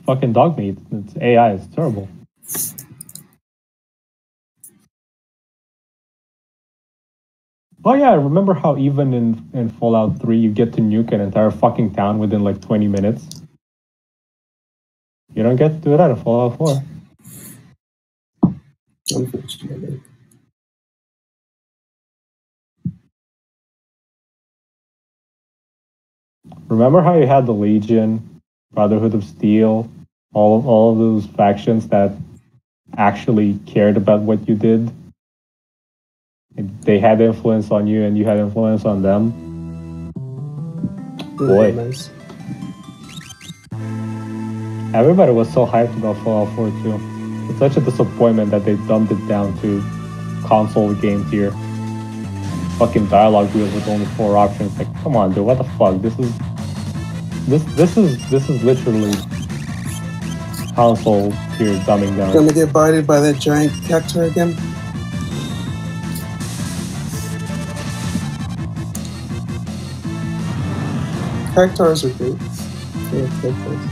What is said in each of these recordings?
fucking dog meat. It's AI. It's terrible. Oh yeah, remember how even in Fallout 3 you get to nuke an entire fucking town within like 20 minutes? You don't get to do that in Fallout 4. Unfortunately. Remember how you had the Legion, Brotherhood of Steel, all of those factions that actually cared about what you did? They had influence on you and you had influence on them. Boy. Nice. Everybody was so hyped about Fallout 4 too. It's such a disappointment that they dumped it down to console game tier. Fucking dialogue wheels with only 4 options. Like, come on, dude, what the fuck? This is literally console tier dumbing down. Gonna get bited by that giant cactuar again? Cactuars are great. Yeah, cactuars.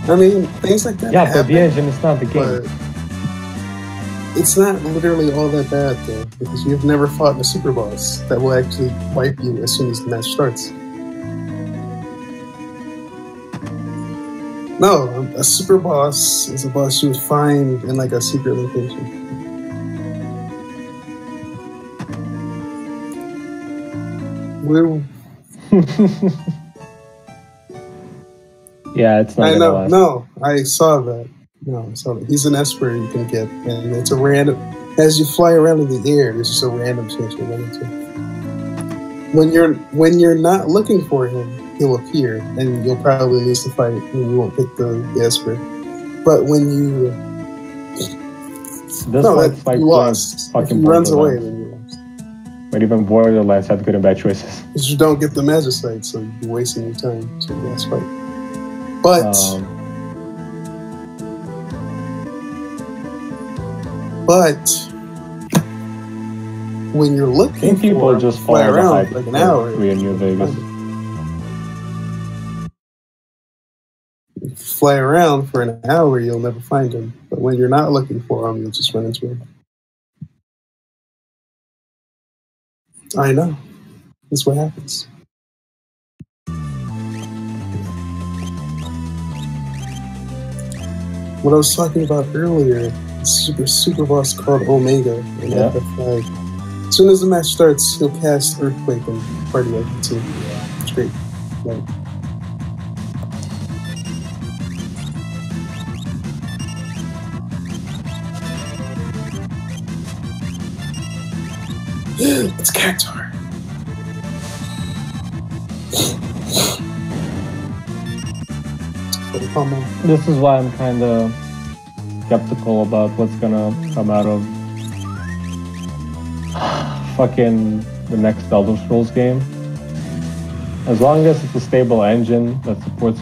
I mean, things like that. Yeah, happen, but the engine is not the game. But it's not literally all that bad, though, because you've never fought a super boss that will actually wipe you as soon as the match starts. No, a super boss is a boss you would find in like a secret location. We're Yeah, it's not. I gonna know. last. No, I saw that. No, I saw that. He's an Esper you can get, and it's a random. As you fly around in the air, there's just a random chance you run into. When you're not looking for him, he'll appear, and you'll probably lose the fight, and you won't pick the Esper. But when you Like you lost. If he runs away, then you lost. But even Borderlands had good and bad choices. Because you don't get the Magicite, so you're wasting your time to the last fight. But when you're looking people for just fly follow the around hype like an for hour, 3 in New Vegas. If you fly around for an hour, you'll never find him. But when you're not looking for him, you'll just run into him. I know. That's what happens. What I was talking about earlier, the super boss called Omega in FF5. As soon as the match starts, he'll cast Earthquake and party like the team. It's great. Like, it's Cactuar. This is why I'm kind of skeptical about what's gonna come out of fucking the next Elder Scrolls game. As long as it's a stable engine that supports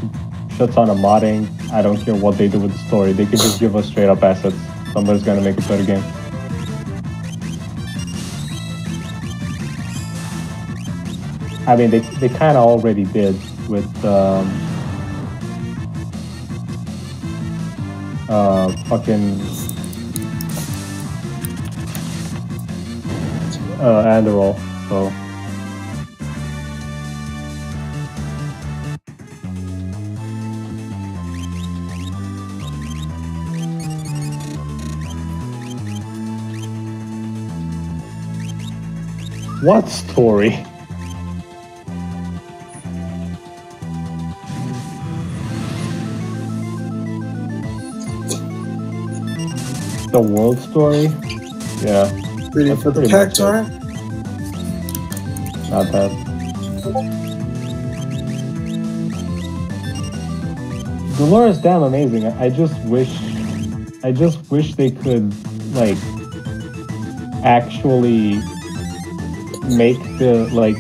shit ton of modding, I don't care what they do with the story. They could just give us straight up assets. Somebody's gonna make a better game. I mean, they kind of already did with fucking Andorol, so what story? The world story? Yeah. Ready for the Cactuar? Not bad. The lore is damn amazing. I just wish they could like actually make the like.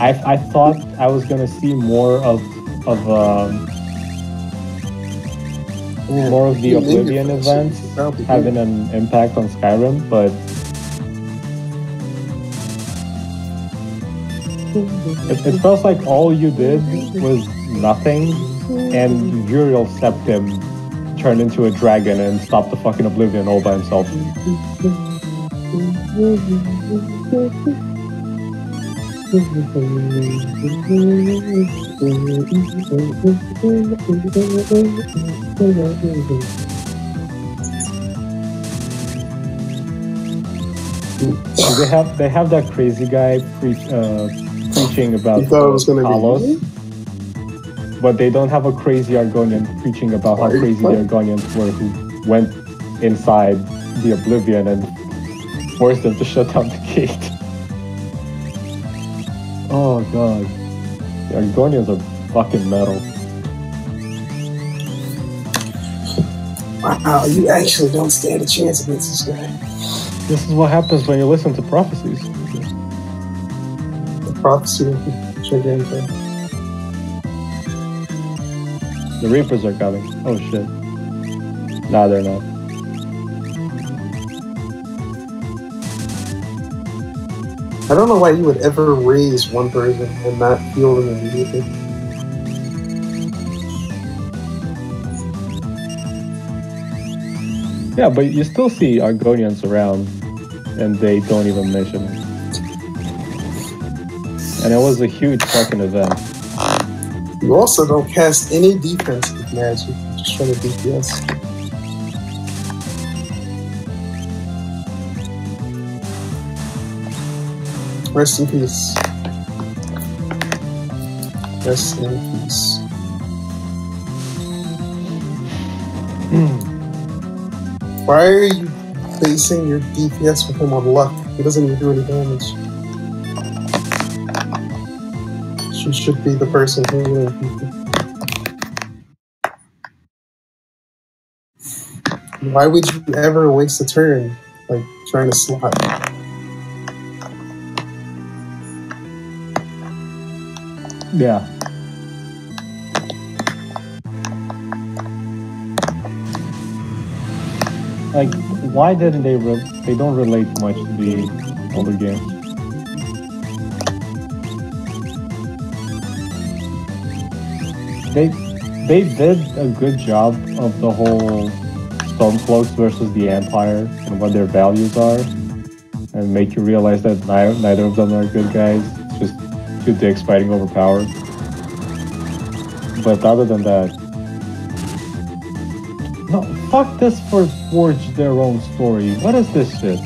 I thought I was gonna see more of the Oblivion events having an impact on Skyrim, but It feels like all you did was nothing, and Uriel Septim turned into a dragon and stopped the fucking Oblivion all by himself. They have that crazy guy preaching about Talos, but they don't have a crazy Argonian preaching about how crazy the Argonians were who went inside the Oblivion and forced them to shut down the gate. Oh god, the Argonians are fucking metal. Wow, you actually don't stand a chance against this guy. This is what happens when you listen to prophecies. The prophecy should get into. The Reapers are coming. Oh shit. Nah, they're not. I don't know why you would ever raise one person and not heal them immediately. Yeah, but you still see Argonians around, and they don't even mention it. And it was a huge fucking event. You also don't cast any defensive magic, you just try to DPS. Rest in peace. Rest in peace. Why are you basing your DPS with him on luck? He doesn't even do any damage. She should be the person healing people. Why would you ever waste a turn, like, trying to slot? Yeah. Like, why didn't they they don't relate much to the older games? They did a good job of the whole Stormcloaks versus the Empire and what their values are, and make you realize that neither of them are good guys. It's just two dicks fighting over power. But other than that, no, fuck this for forge their own story. What is this shit?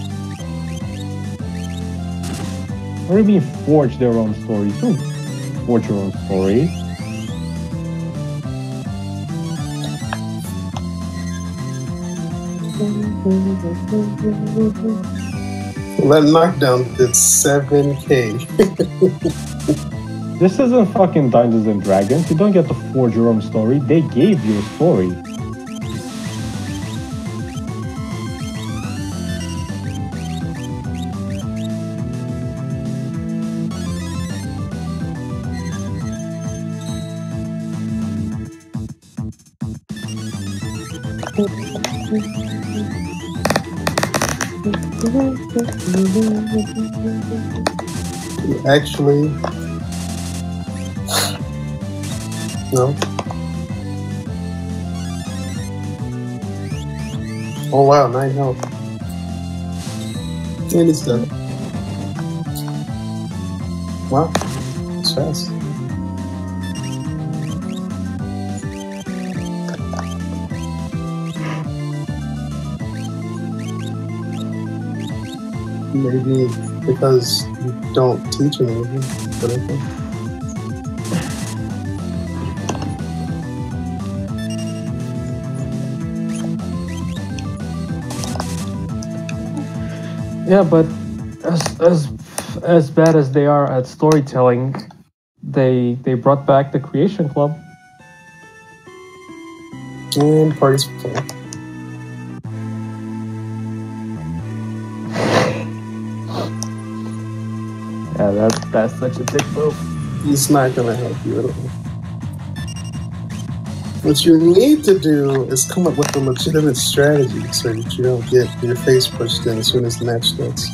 What do you mean forge their own story? Don't forge your own story. That knockdown did 7k. This isn't fucking Dungeons and Dragons. You don't get to forge your own story. They gave you a story. Actually, no. Oh wow, 9 health. And he's done. Wow, it's fast. Maybe because you don't teach him anything, but I think. Yeah, but as bad as they are at storytelling, they brought back the Creation Club. And party's full. Yeah, that's such a dick move. He's not gonna help you at all. What you need to do is come up with a legitimate strategy so that you don't get your face pushed in as soon as the match starts.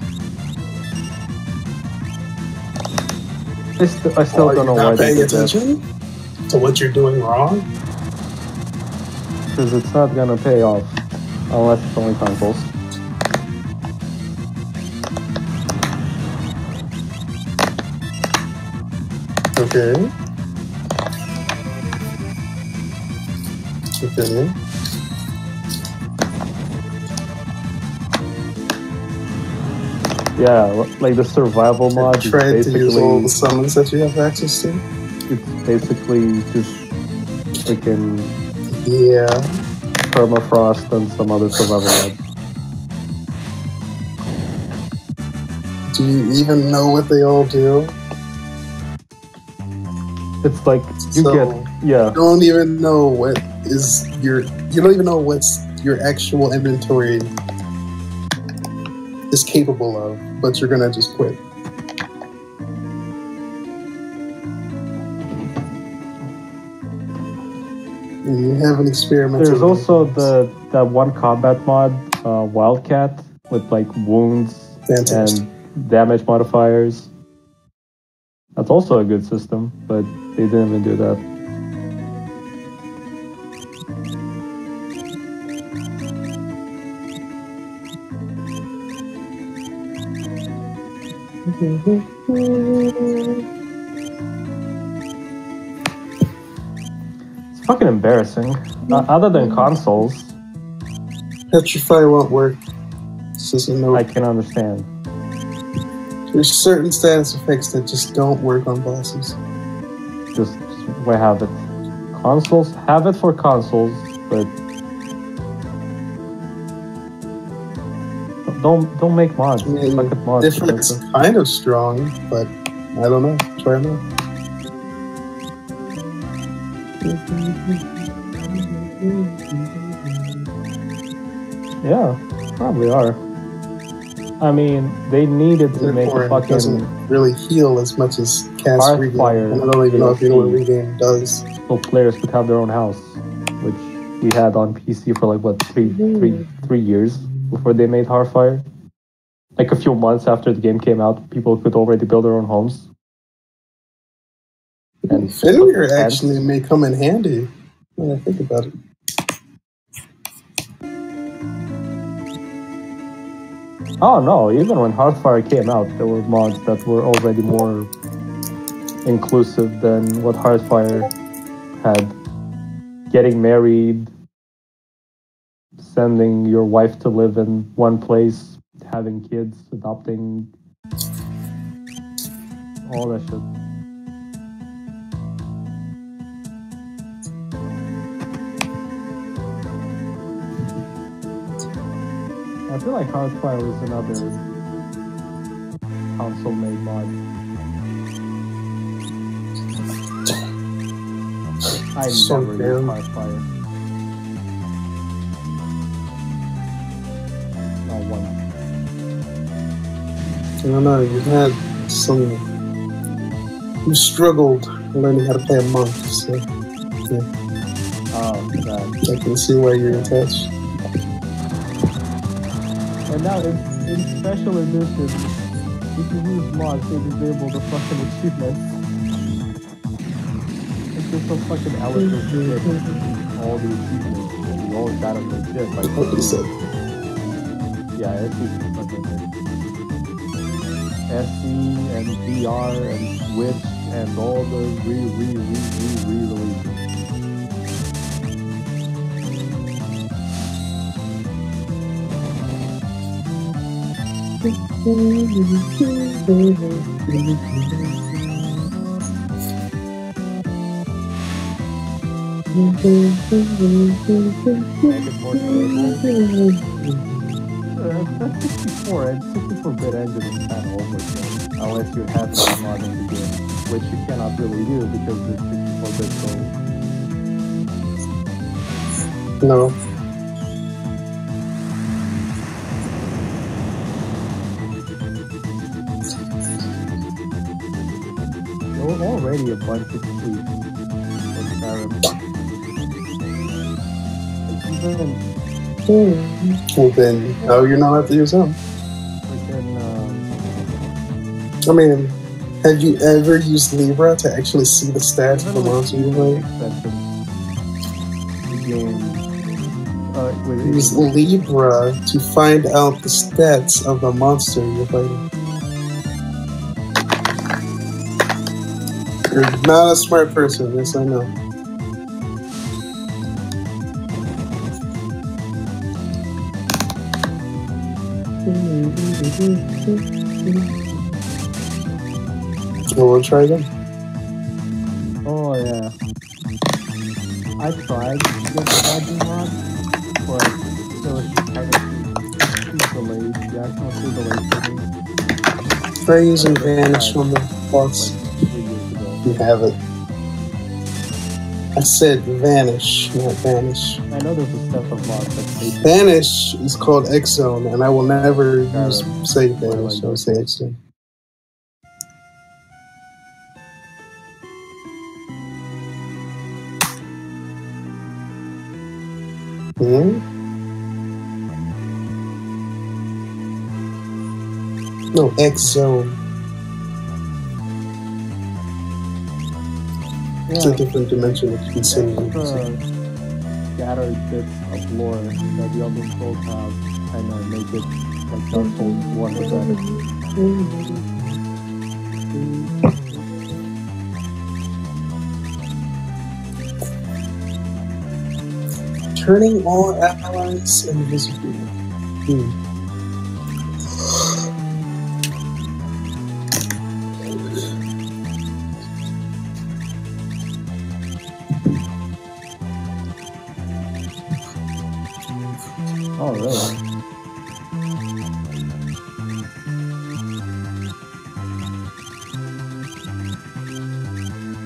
I still don't know why not they paying did that. attention to what you're doing wrong. Because it's not gonna pay off unless it's only consoles. Okay. Okay. Yeah, like the survival mod is Try to use all the basically summons that you have access to. it's basically just freaking Yeah. permafrost and some other survival mods. Do you even know what they all do? It's like you So, get yeah. You don't even know what is your. You don't even know what's your actual inventory is capable of, but you're gonna just quit. You haven't experimented. There's also that one combat mod, Wildcat, with like wounds Fantastic. and damage modifiers. That's also a good system, but they didn't even do that. It's fucking embarrassing. Other than consoles, Petrify won't work. This isn't no. I can understand. There's certain status effects that just don't work on bosses. Just why have it? Consoles have it for consoles, but don't make mods. I mean, Suck at mods. Different's kind of strong, but I don't know. Try them out. Yeah, probably are. I mean, they needed to make a It fucking doesn't really heal as much as Cast Regain. Hearthfire And I don't even know if you know what Regain does. so players could have their own house, which we had on PC for like what three years before they made Hearthfire. Like a few months after the game came out, people could already build their own homes. And Fenrir actually may come in handy when I think about it. Oh no, even when Hearthfire came out, there were mods that were already more inclusive than what Hearthfire had. Getting married, sending your wife to live in one place, having kids, adopting, all that shit. I feel like Hearthfire was another console-made mod. I So never damn. used Hearthfire. Not once. I don't know, you've had some. You struggled learning how to play a monk, so yeah, Oh, God. I can see why you're attached. And now in special edition, if you use mods, they disable the fucking achievements. It's just so fucking elegant shit. All the achievements. And you always got them legit. Like, What you said. yeah, it's just fucking SC and VR and Switch and all the re-releases. That's 64, and 64-bit engine is kind of overkill, unless you have that mod in the game, which you cannot really do because it's 64-bit, so No. there were already a bunch of tweaks for Skyrim. Like even Well then, no, you're not allowed to use them. freaking, I mean, Have you ever used Libra to actually see the stats of the monster you're playing? Use Libra to find out the stats of the monster you're fighting. You're not a smart person, yes I know. We'll try again. Oh yeah. I tried to get the badging mod, but it was kind of too delayed. The action was too delayed for me. Try using Vanish on the boss. Like 3 years ago. You have it. I said Vanish, not Vanish. I know there's a step of mods that they Vanish is called X-Zone, and I will never say Vanish, I will say X-Zone. No, X-Zone. It's a different dimension that you can send me. Scattered bits of lore that the other souls have kind of make it like Dark Souls 1 or better. Turning all allies invisible. Oh, really?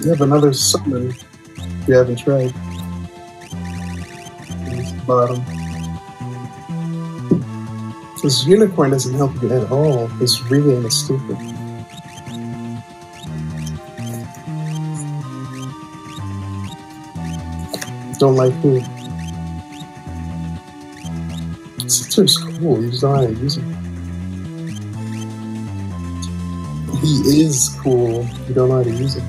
You have another summon if you haven't tried. Bottom. This unicorn doesn't help you at all. This really is stupid. Don't like who? Sixer's cool. You just don't know how to use him. He is cool. You don't know how to use him.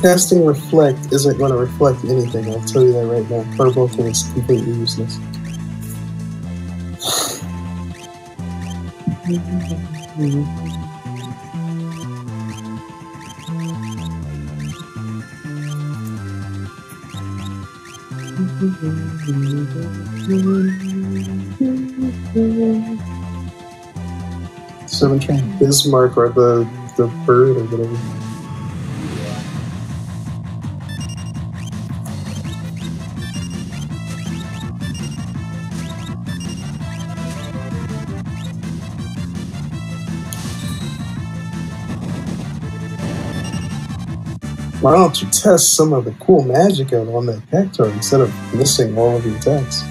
Casting Reflect isn't going to reflect anything, I'll tell you that right now. Fireball is completely useless. Seven train Bismarck or the bird or whatever. Why don't you test some of the cool magic out on that Cactuar instead of missing all of your attacks?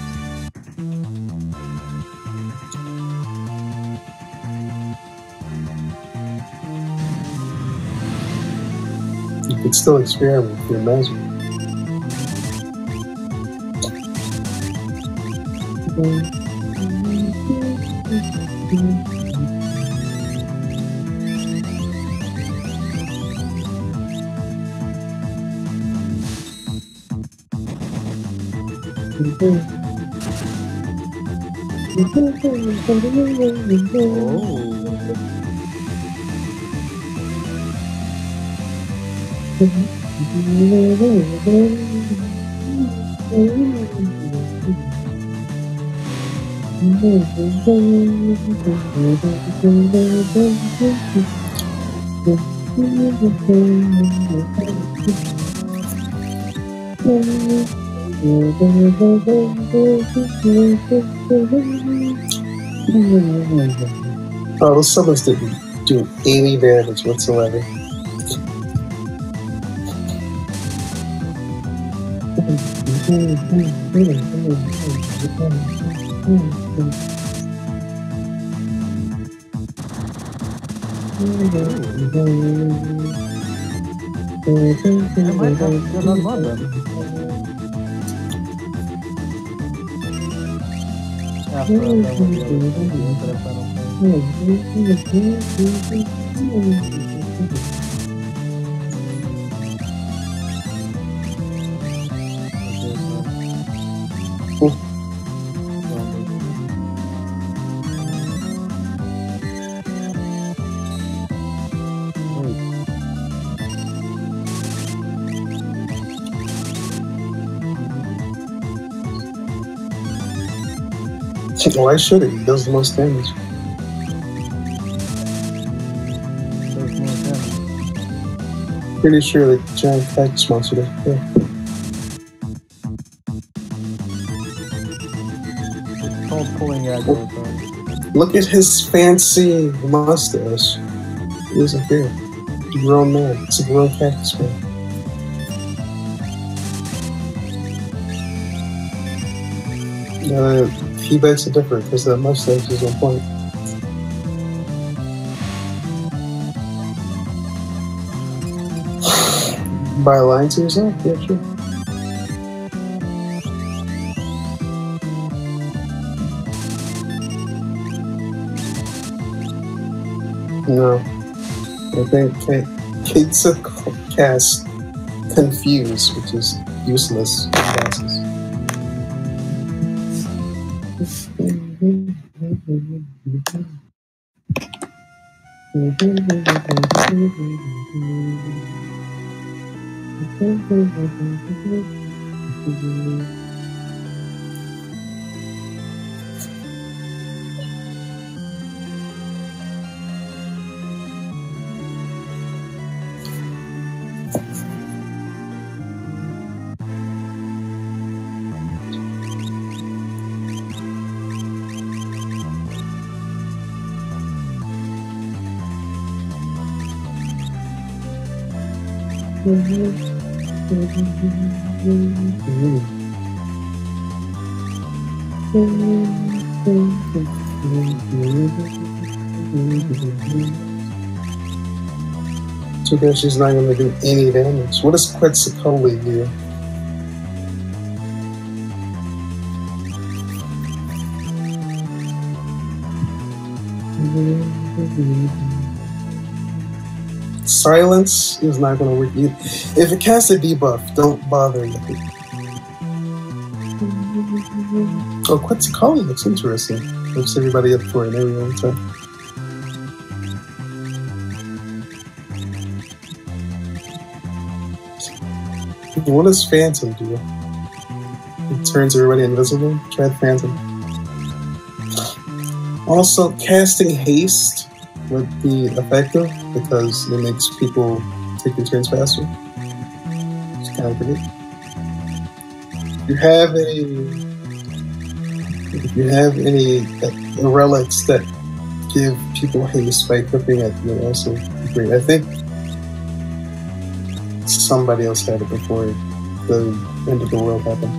You could still experiment with your magic. Oh, those summons didn't do any damage whatsoever. I might have to get on London. After I'm done with the other videos that I've done Why should it? He does the most damage. Pretty sure the giant cactus monster does. Yeah. It's called pulling aggro. Look at his fancy mustache. He doesn't care. He's a grown man. It's a grown cactus man. He begs to differ because that mustache is on point. By lying to yourself? Yeah, sure. No. I think Kate's a cast Confuse, which is useless classes. Too bad she's not going to do any damage. What does Quetzalcoatl do? Silence is not going to work either. If it casts a debuff, don't bother with it. Oh, Quetzalcoatl looks interesting. Looks everybody up for an area all the time. What does Phantom do? It turns everybody invisible? Try the Phantom. Also, casting Haste would be effective because it makes people take their turns faster. It's kind of good. If you have any relics that give people haste by equipping it, would also be great. I think somebody else had it before the end of the world happened.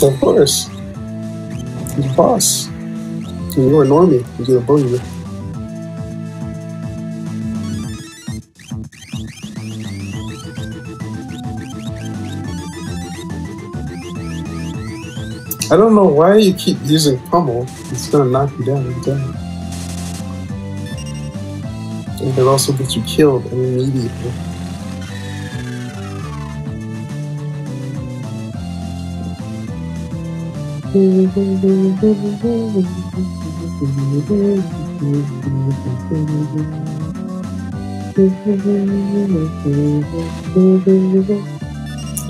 Of course. He's a boss. And you're a normie. You get a bully. I don't know why you keep using pummel. It's gonna knock you down every time. And it also gets you killed immediately.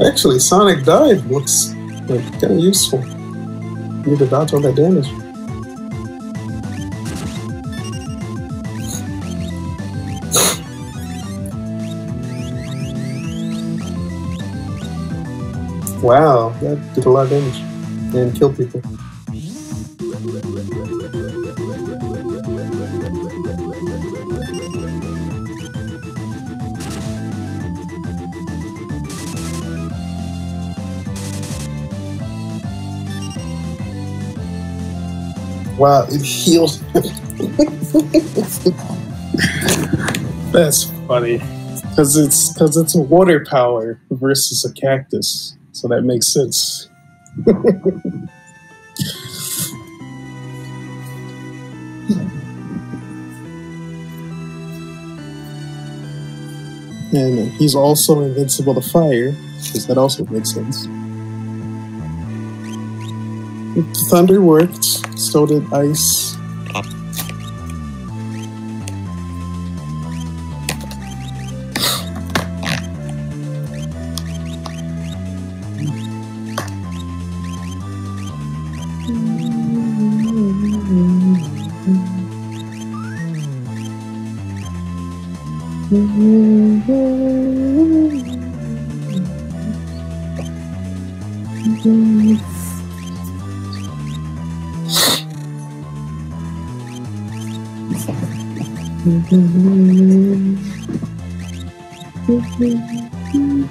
Actually, Sonic Dive looks like kind of useful. You need to dodge all that damage. Wow, that did a lot of damage and killed people. Wow, it heals. That's funny, because it's a water power versus a cactus, so that makes sense. And he's also invincible to fire, because that also makes sense. Thunder worked, so did ice.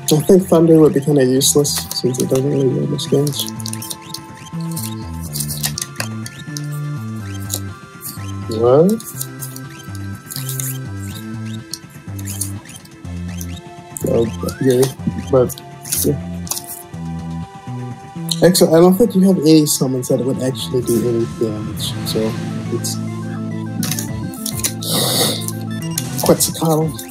I think Thunder would be kind of useless since it doesn't really do much damage. What? Okay, but yeah. Actually, I don't think you have any summons that would actually do any damage, so it's Quetzalcoatl.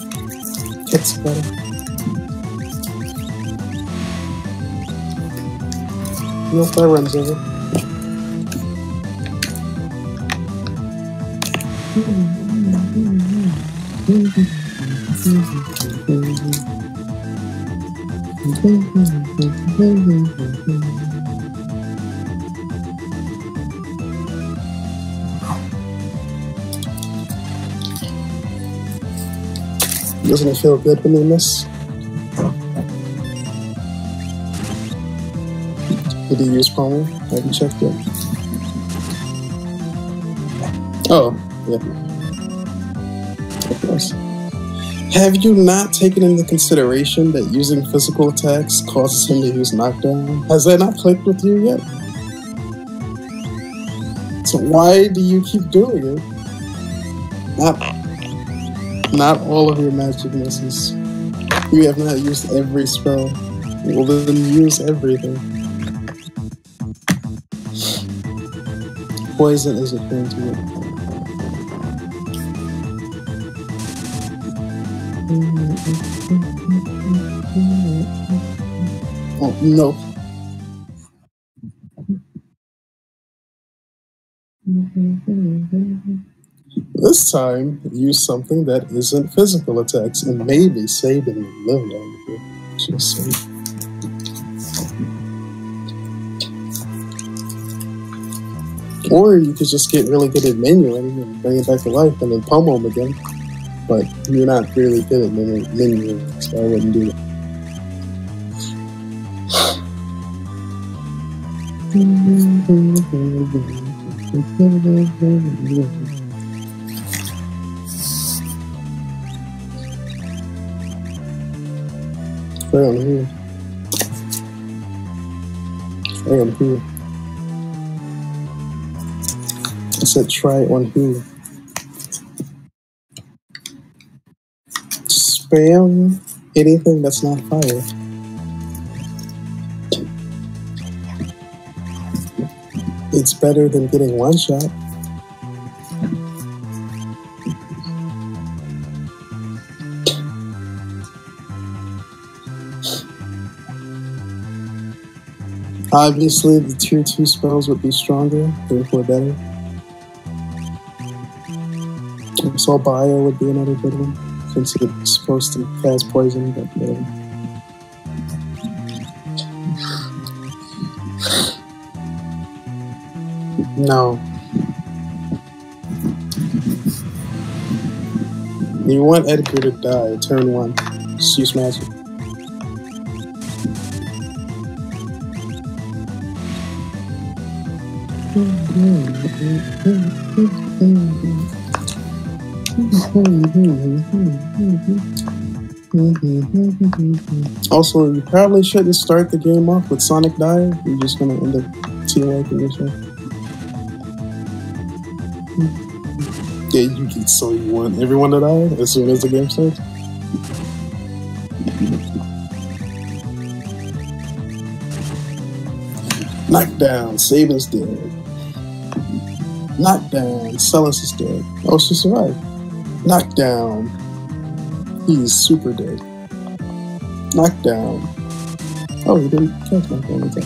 Nope, that runs over. Doesn't it feel good when you miss? Did he use pommel? I haven't checked yet. Oh, yeah. Of course. Have you not taken into consideration that using physical attacks causes him to use knockdown? Has that not clicked with you yet? So why do you keep doing it? Not all of your magic misses. You have not used every spell. Well, then use everything. Poison isn't going to work. Oh, no. This time, use something that isn't physical attacks, and maybe Sabin will live down here. Just saying. Or you could just get really good at menuing and bring it back to life and then pummel him again. But you're not really good at menuing, so I wouldn't do that. Right on here. And who? I said try on who. Spam anything that's not fire. It's better than getting one shot. Obviously, the tier 2 spells would be stronger, therefore better. So Bio would be another good one, since it's supposed to cast poison, but yeah. No. You want Edgar to die, turn 1. Just use magic. Also, you probably shouldn't start the game off with Sonic Die. You're just gonna end up team-wiping yourself. Yeah, you can. So you want everyone to die as soon as the game starts? Knockdown, Saban's dead. Knockdown, Celis is dead. Oh, she survived. Knockdown, he's super dead. Knockdown. Oh, he didn't catch knockdown in time.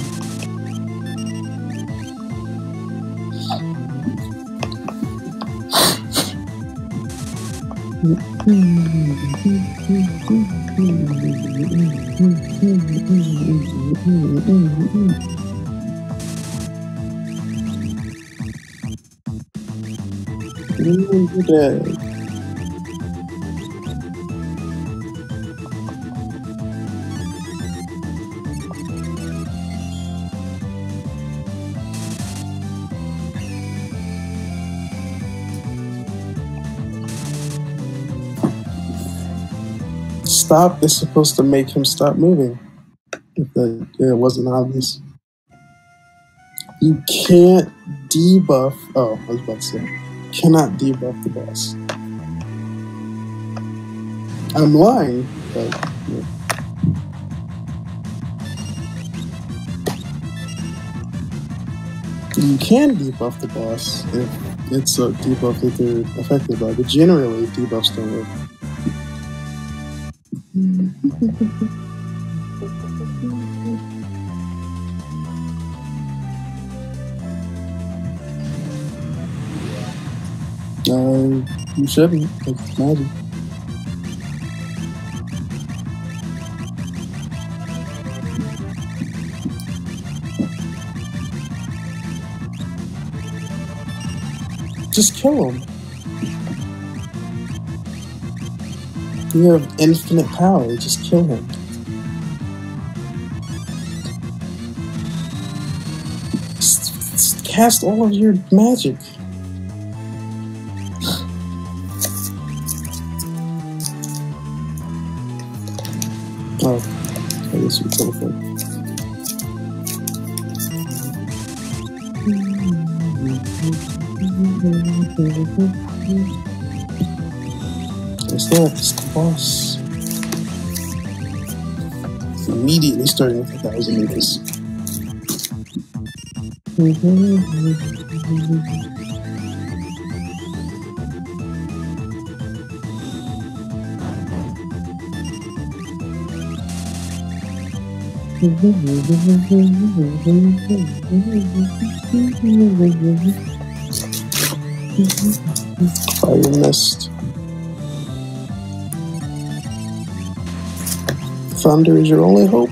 You're dead. Stop is supposed to make him stop moving. If it wasn't obvious. You can't debuff. Oh, I was about to say. Cannot debuff the boss. I'm lying, but yeah. You can debuff the boss if it's a debuff that they're affected by, but generally debuffs don't work. You shouldn't. It's magic. Just kill him. You have infinite power. Just kill him. Just cast all of your magic. Oh, I guess we teleport. It's not just the boss. Immediately starting with 1,000 meters. Fire mist. Thunder is your only hope.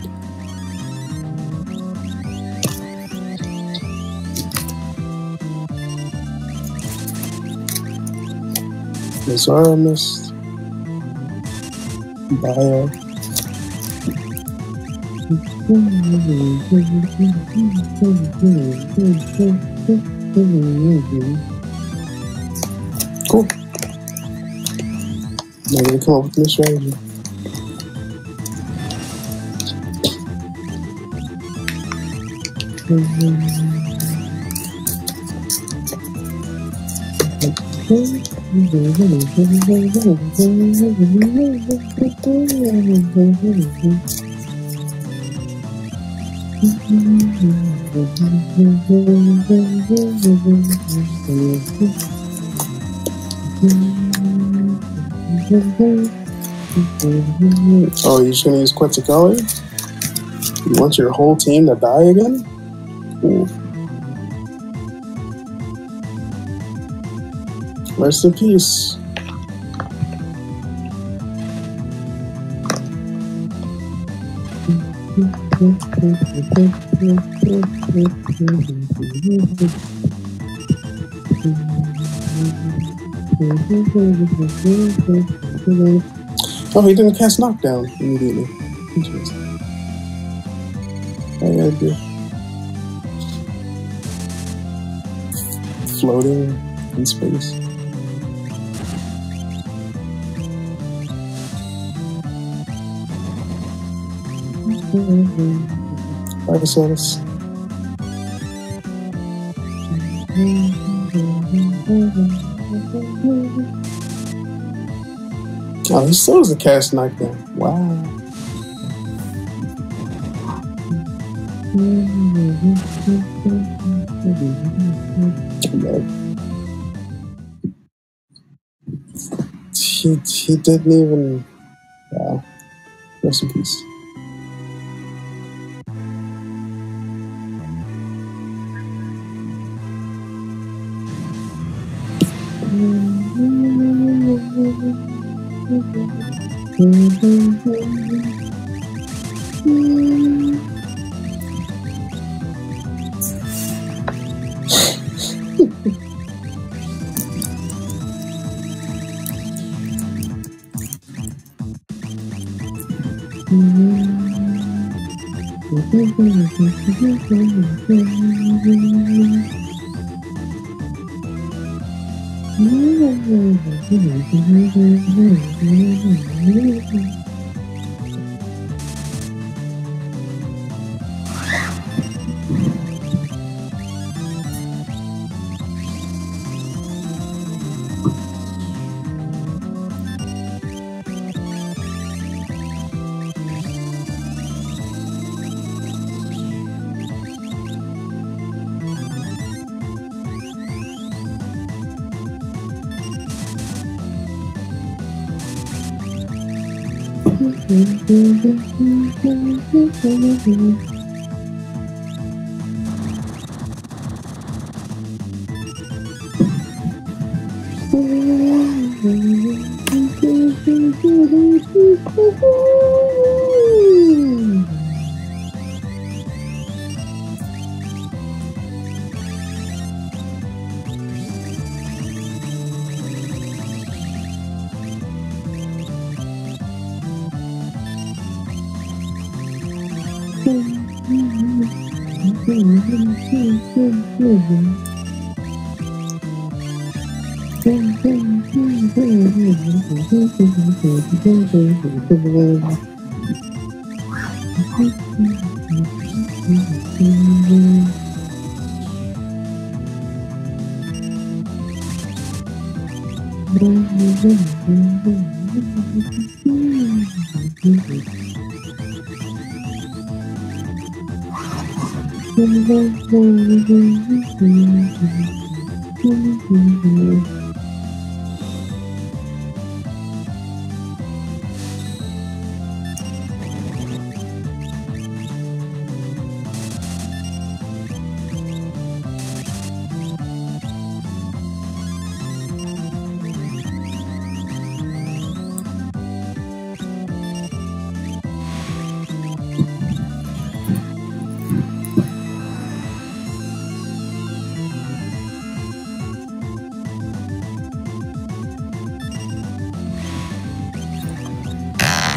Zara mist. Bio. Cool. Now we're gonna come up with a new strategy. Oh, you're just gonna use Quetzalcoatl? You want your whole team to die again? Cool. Rest in peace. Oh, he didn't cast knockdown immediately. Interesting. I gotta do floating in space. Vivasaurus. Oh, he still has a cast knockdown. Wow. He didn't even. Wow. Rest in peace.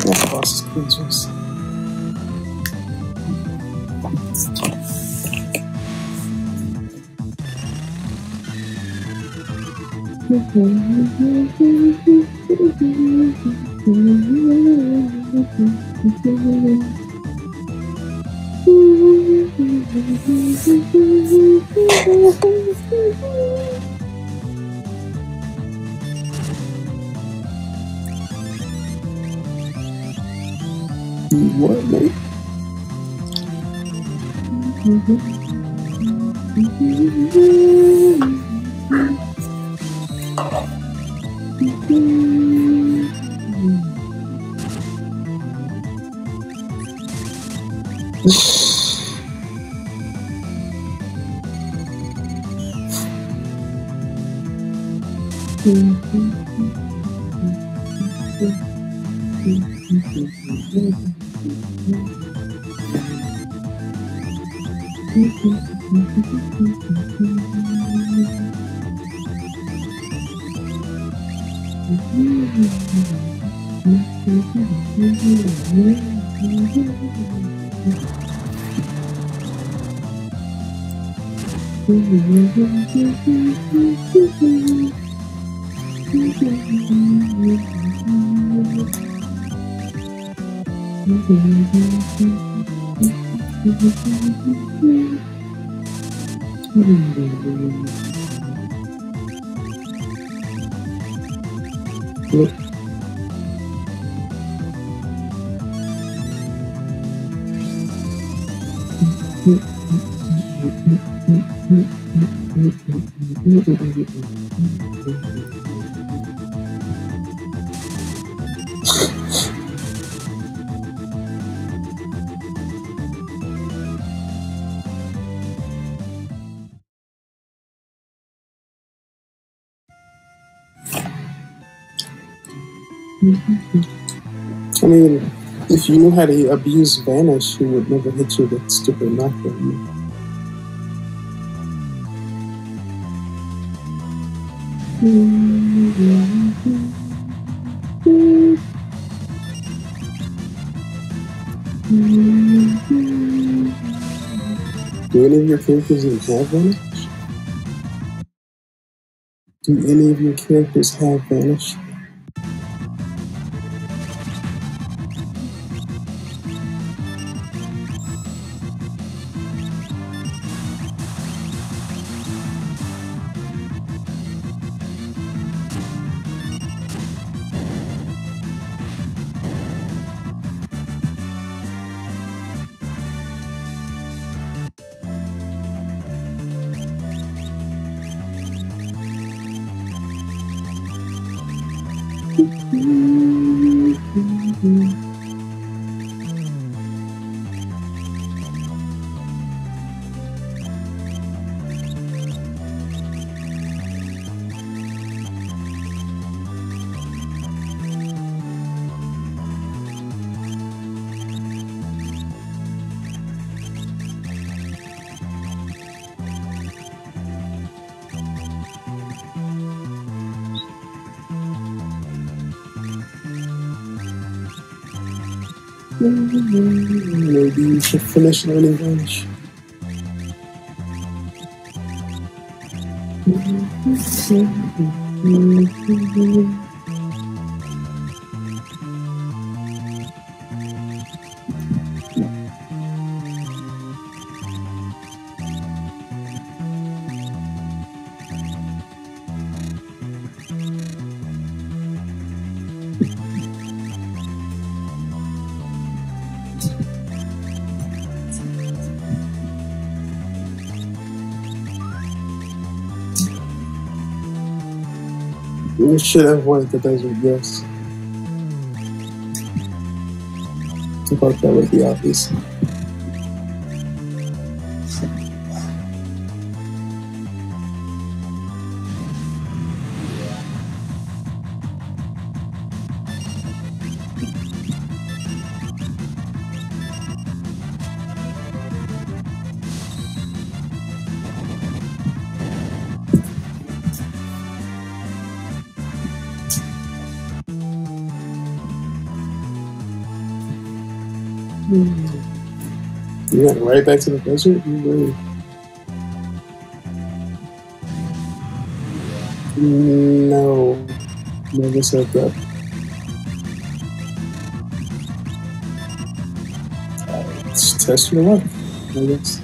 That boss is creatures. What, mate? I mean, if you knew how to abuse Vanish, he would never hit you with stupid knockdown. Do any of your characters even have Vanish? Do any of your characters have Vanish? Maybe you should finish learning Vanish. You should have went the desert, yes. I thought that would be obvious. You went right back to the desert? You really? No. Never said that. Just test your luck, I guess.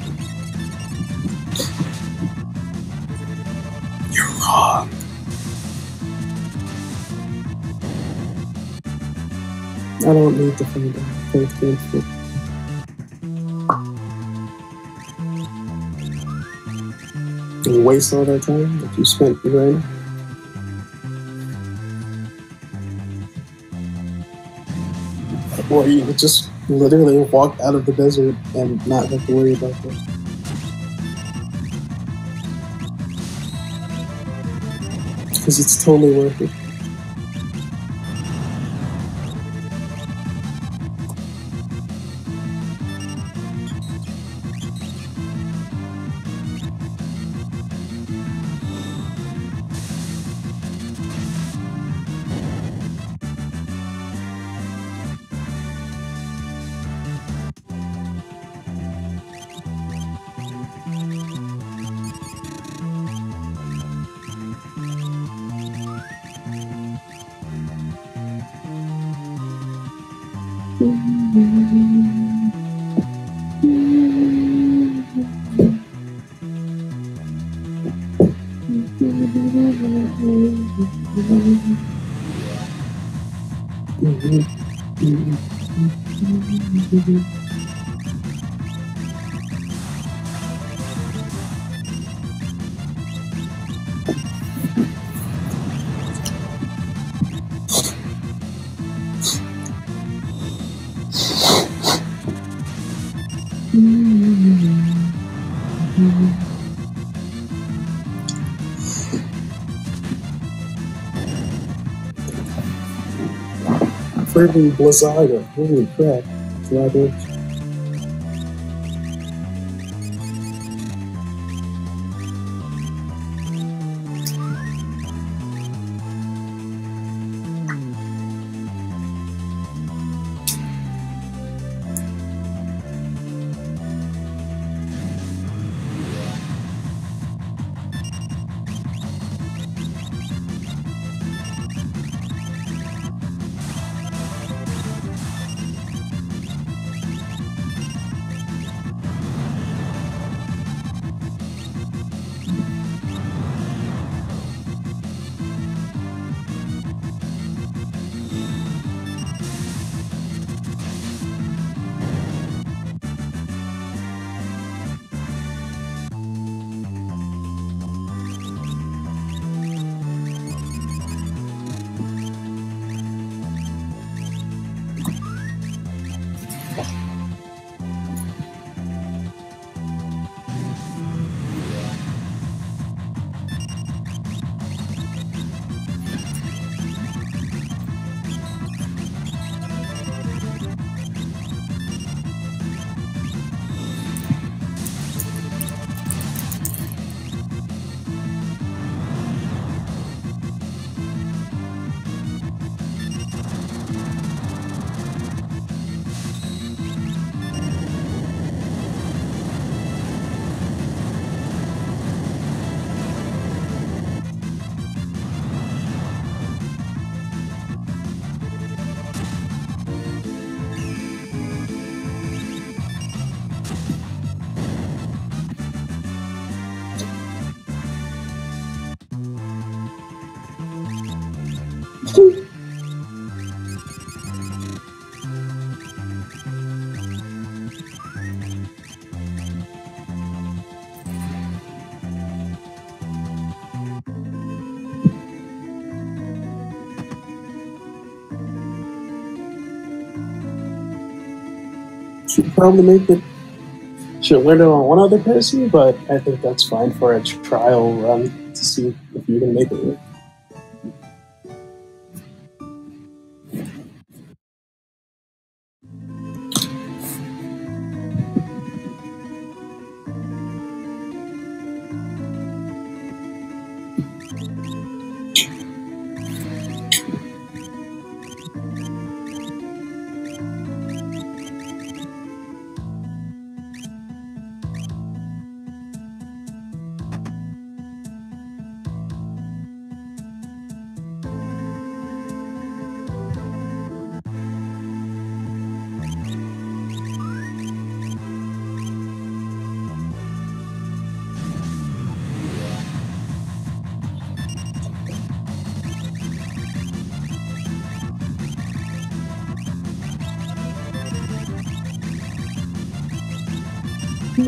You're wrong. I don't need to find out. Thank you. And waste all that time that you spent right. Or you would just literally walk out of the desert and not have to worry about that. Because it's totally worth it. Friggin' Blizzaga. Holy crap. Blabber. Should probably make it. Should learn it on one other person, but I think that's fine for a trial run to see if you can make it work. That's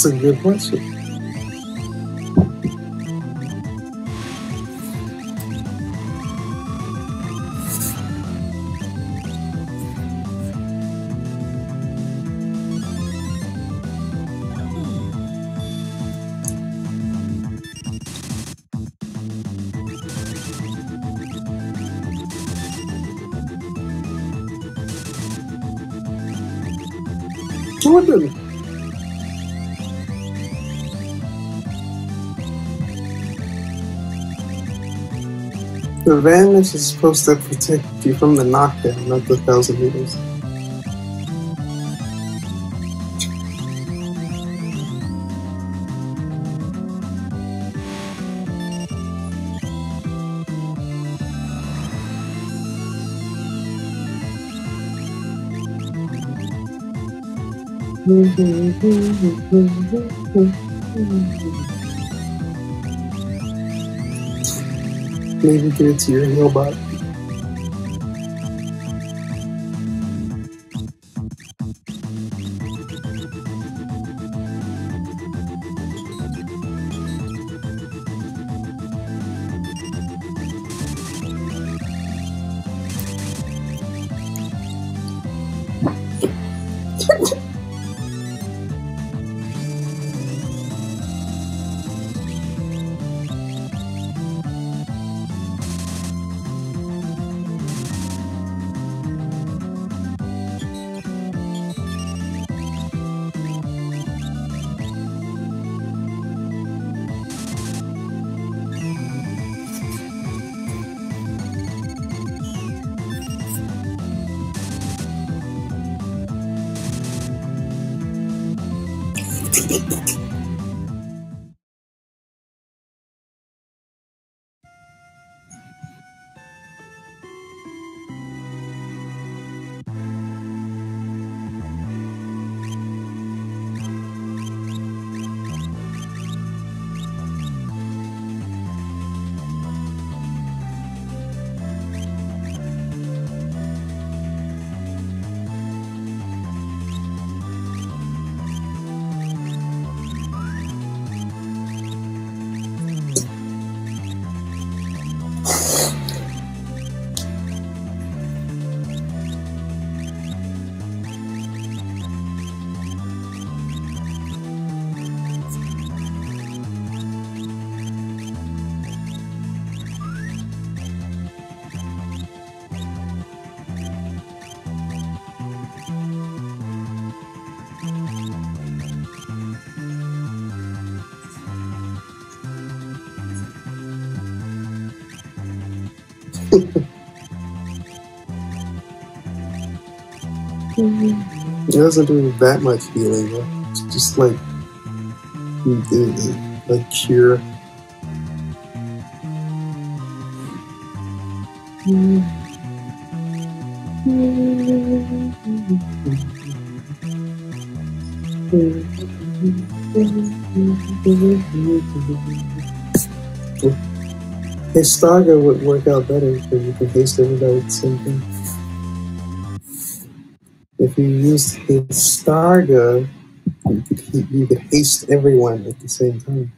a good question. Jordan. The vanish is supposed to protect you from the knockdown, not the 1,000 meters. Maybe give it to your heal bot. It doesn't do that much healing, though. It's just like cure. His Starga would work out better because you can haste everybody at the same time. If you used his Starga, you could haste everyone at the same time.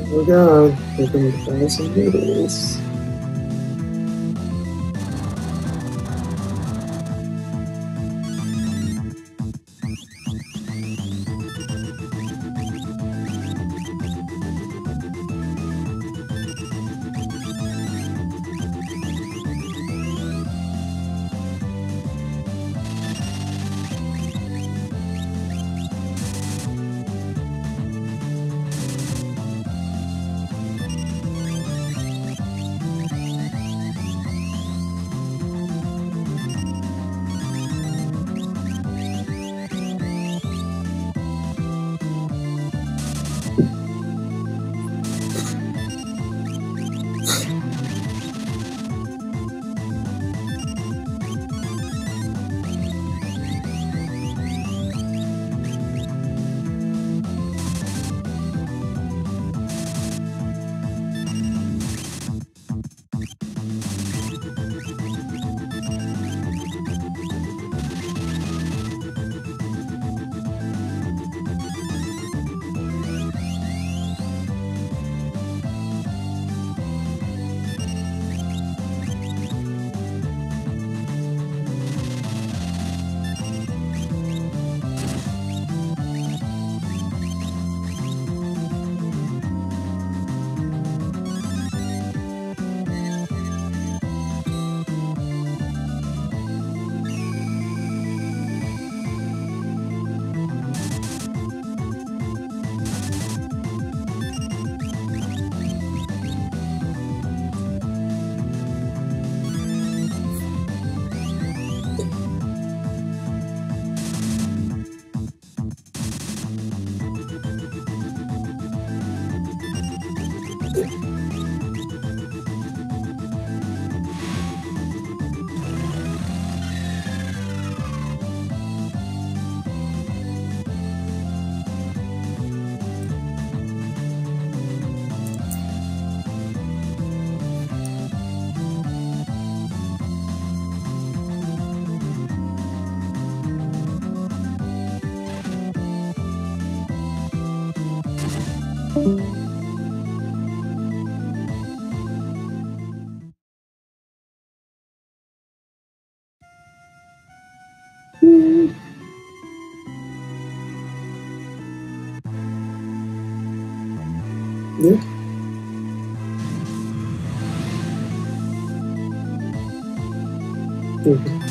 Oh god, here come the 1,000 noodles. Yeah. Mhm.